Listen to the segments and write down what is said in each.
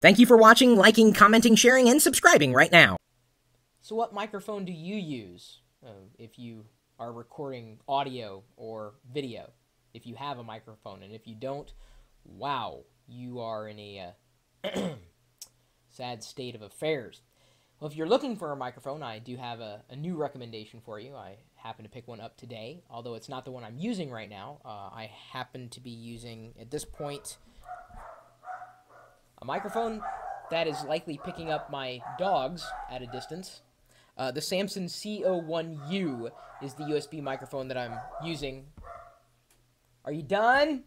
Thank you for watching, liking, commenting, sharing, and subscribing right now. So what microphone do you use if you are recording audio or video? If you have a microphone, and if you don't, wow, you are in a sad state of affairs. Well, if you're looking for a microphone, I do have a new recommendation for you. I happen to pick one up today, although it's not the one I'm using right now. I happen to be using, at this point, a microphone that is likely picking up my dogs at a distance. The Samson CO1U is the USB microphone that I'm using. Are you done?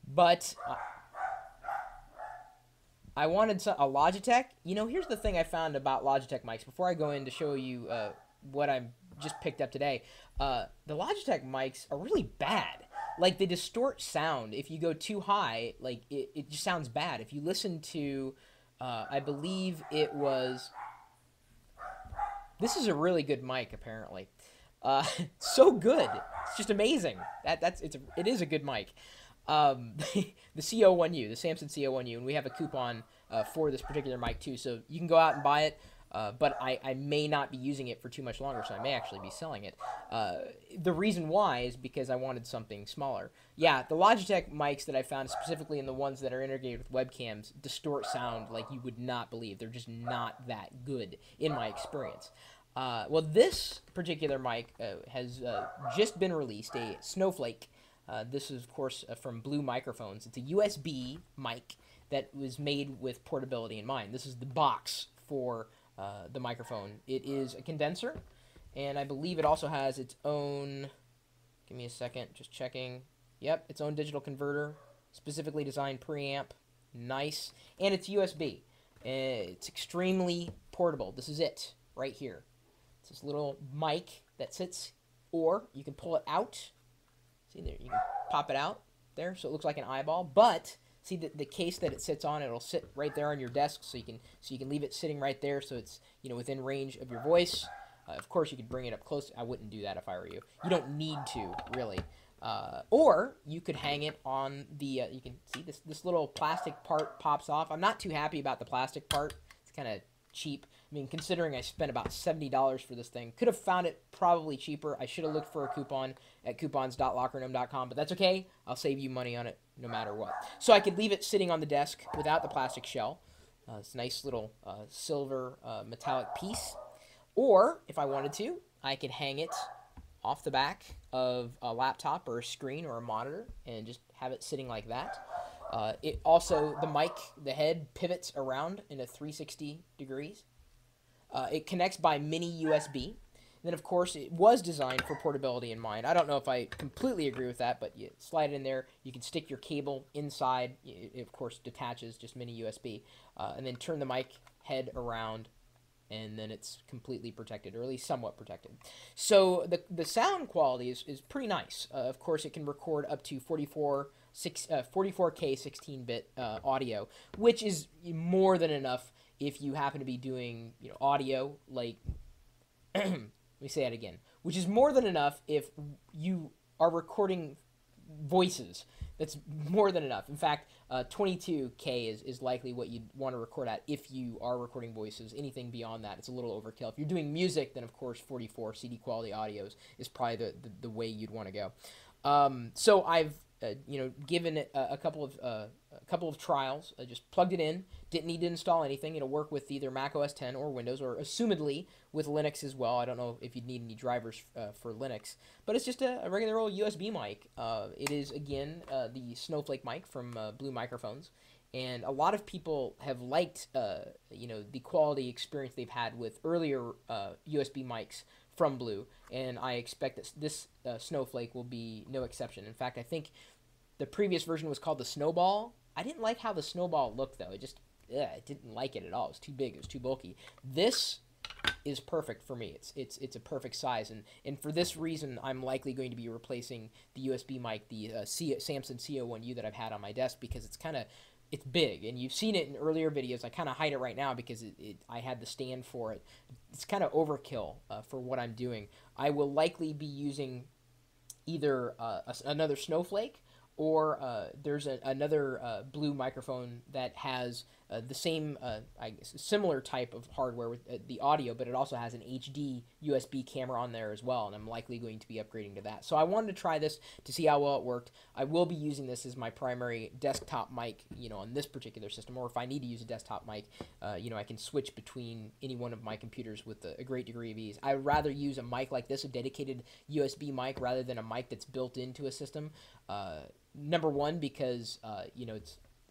But I wanted a Logitech. You know, here's the thing I found about Logitech mics. Before I go in to show you what I just picked up today, the Logitech mics are really bad. Like, they distort sound. If you go too high, like, it just sounds bad. If you listen to, I believe it was... This is a really good mic, apparently. So good. It's just amazing. It is a good mic. The CO1U, the Samson CO1U, and we have a coupon for this particular mic too, so you can go out and buy it, but I may not be using it for too much longer, so I may actually be selling it. The reason why is because I wanted something smaller. Yeah, the Logitech mics that I found, specifically in the ones that are integrated with webcams, distort sound like you would not believe. They're just not that good, in my experience. Well, this particular mic has just been released, a Snowflake. This is, of course, from Blue Microphones. It's a USB mic that was made with portability in mind. This is the box for the microphone. It is a condenser, and I believe it also has its own... Give me a second, just checking. Yep, its own digital converter, specifically designed preamp. Nice. And it's USB. It's extremely portable. This is it, right here. It's this little mic that sits, or you can pull it out. See there, you can pop it out there, so it looks like an eyeball. But see the case that it sits on, it'll sit right there on your desk, so you can leave it sitting right there, so it's within range of your voice. Of course, you could bring it up close. I wouldn't do that if I were you. You don't need to really, or you could hang it on the. You can see this little plastic part pops off. I'm not too happy about the plastic part. It's kind of cheap. I mean, considering I spent about $70 for this thing, could have found it probably cheaper. I should have looked for a coupon at coupons.lockergnome.com, but that's okay. I'll save you money on it no matter what. So I could leave it sitting on the desk without the plastic shell. It's a nice little silver metallic piece. Or, if I wanted to, I could hang it off the back of a laptop or a screen or a monitor and just have it sitting like that. It also, the mic, the head pivots around in a 360 degrees. It connects by mini USB. Then, of course, it was designed for portability in mind. I don't know if I completely agree with that, but you slide it in there. You can stick your cable inside. It, of course, detaches just mini USB. And then turn the mic head around, and then it's completely protected, or at least somewhat protected. So the sound quality is pretty nice. Of course, it can record up to 44K 16-bit audio, which is more than enough if you happen to be doing audio, like, let me say that again, which is more than enough if you are recording voices. That's more than enough. In fact, 22K is likely what you'd want to record at if you are recording voices. Anything beyond that, it's a little overkill. If you're doing music, then of course 44 CD quality audios is probably the way you'd want to go. So I've given it a couple of trials. I just plugged it in. Didn't need to install anything. It'll work with either Mac OS X or Windows, or assumedly with Linux as well. I don't know if you'd need any drivers for Linux, but it's just a regular old USB mic. It is, again, the Snowflake mic from Blue Microphones, and a lot of people have liked the quality experience they've had with earlier USB mics from Blue, and I expect that this Snowflake will be no exception. In fact, I think the previous version was called the Snowball. I didn't like how the Snowball looked, though. I didn't like it at all. It was too big. It was too bulky. This is perfect for me. It's a perfect size, and for this reason, I'm likely going to be replacing the USB mic, the Samson CO1U that I've had on my desk, because it's big, and you've seen it in earlier videos. I kind of hide it right now because I had the stand for it. It's kind of overkill for what I'm doing. I will likely be using either another Snowflake, or there's another Blue microphone that has the same, I guess, similar type of hardware with the audio, but it also has an HD USB camera on there as well, and I'm likely going to be upgrading to that. So I wanted to try this to see how well it worked. I will be using this as my primary desktop mic, on this particular system, or if I need to use a desktop mic, I can switch between any one of my computers with a great degree of ease. I would rather use a mic like this, a dedicated USB mic, rather than a mic that's built into a system. Number one, because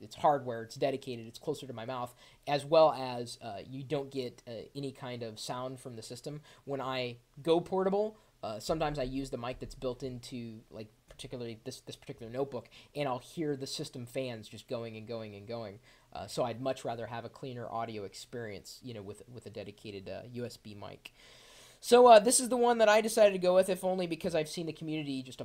it's hardware, it's dedicated, it's closer to my mouth, as well as you don't get any kind of sound from the system. When I go portable, sometimes I use the mic that's built into, like, particularly this particular notebook, and I'll hear the system fans just going and going and going. So I'd much rather have a cleaner audio experience, with a dedicated USB mic. So this is the one that I decided to go with, if only because I've seen the community just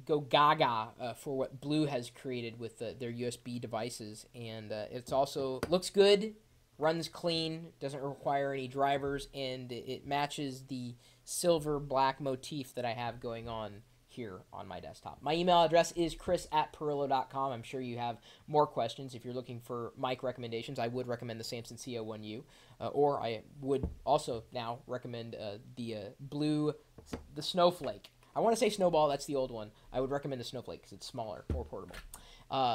go gaga for what Blue has created with their USB devices, and it's also looks good, runs clean, doesn't require any drivers, and it matches the silver black motif that I have going on here on my desktop. My email address is chris@pirillo.com. I'm sure you have more questions. If you're looking for mic recommendations, I would recommend the Samson CO1U, or I would also now recommend the Snowflake. I want to say Snowball, that's the old one. I would recommend the Snowflake because it's smaller, more portable.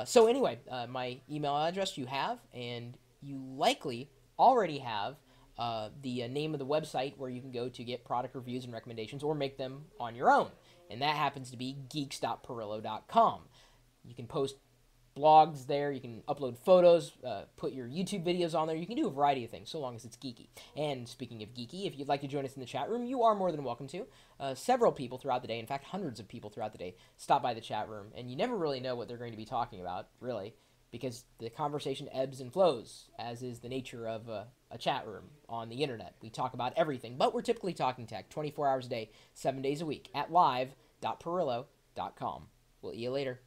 So anyway, my email address you have, and you likely already have the name of the website where you can go to get product reviews and recommendations or make them on your own. And that happens to be geeks.pirillo.com. You can post blogs there, you can upload photos, put your YouTube videos on there, you can do a variety of things, so long as it's geeky. And speaking of geeky, if you'd like to join us in the chat room, you are more than welcome to. Several people throughout the day, in fact hundreds of people throughout the day, stop by the chat room, and you never really know what they're going to be talking about, really, because the conversation ebbs and flows, as is the nature of a chat room on the internet. We talk about everything, but we're typically talking tech 24 hours a day, 7 days a week at live.pirillo.com. We'll see you later.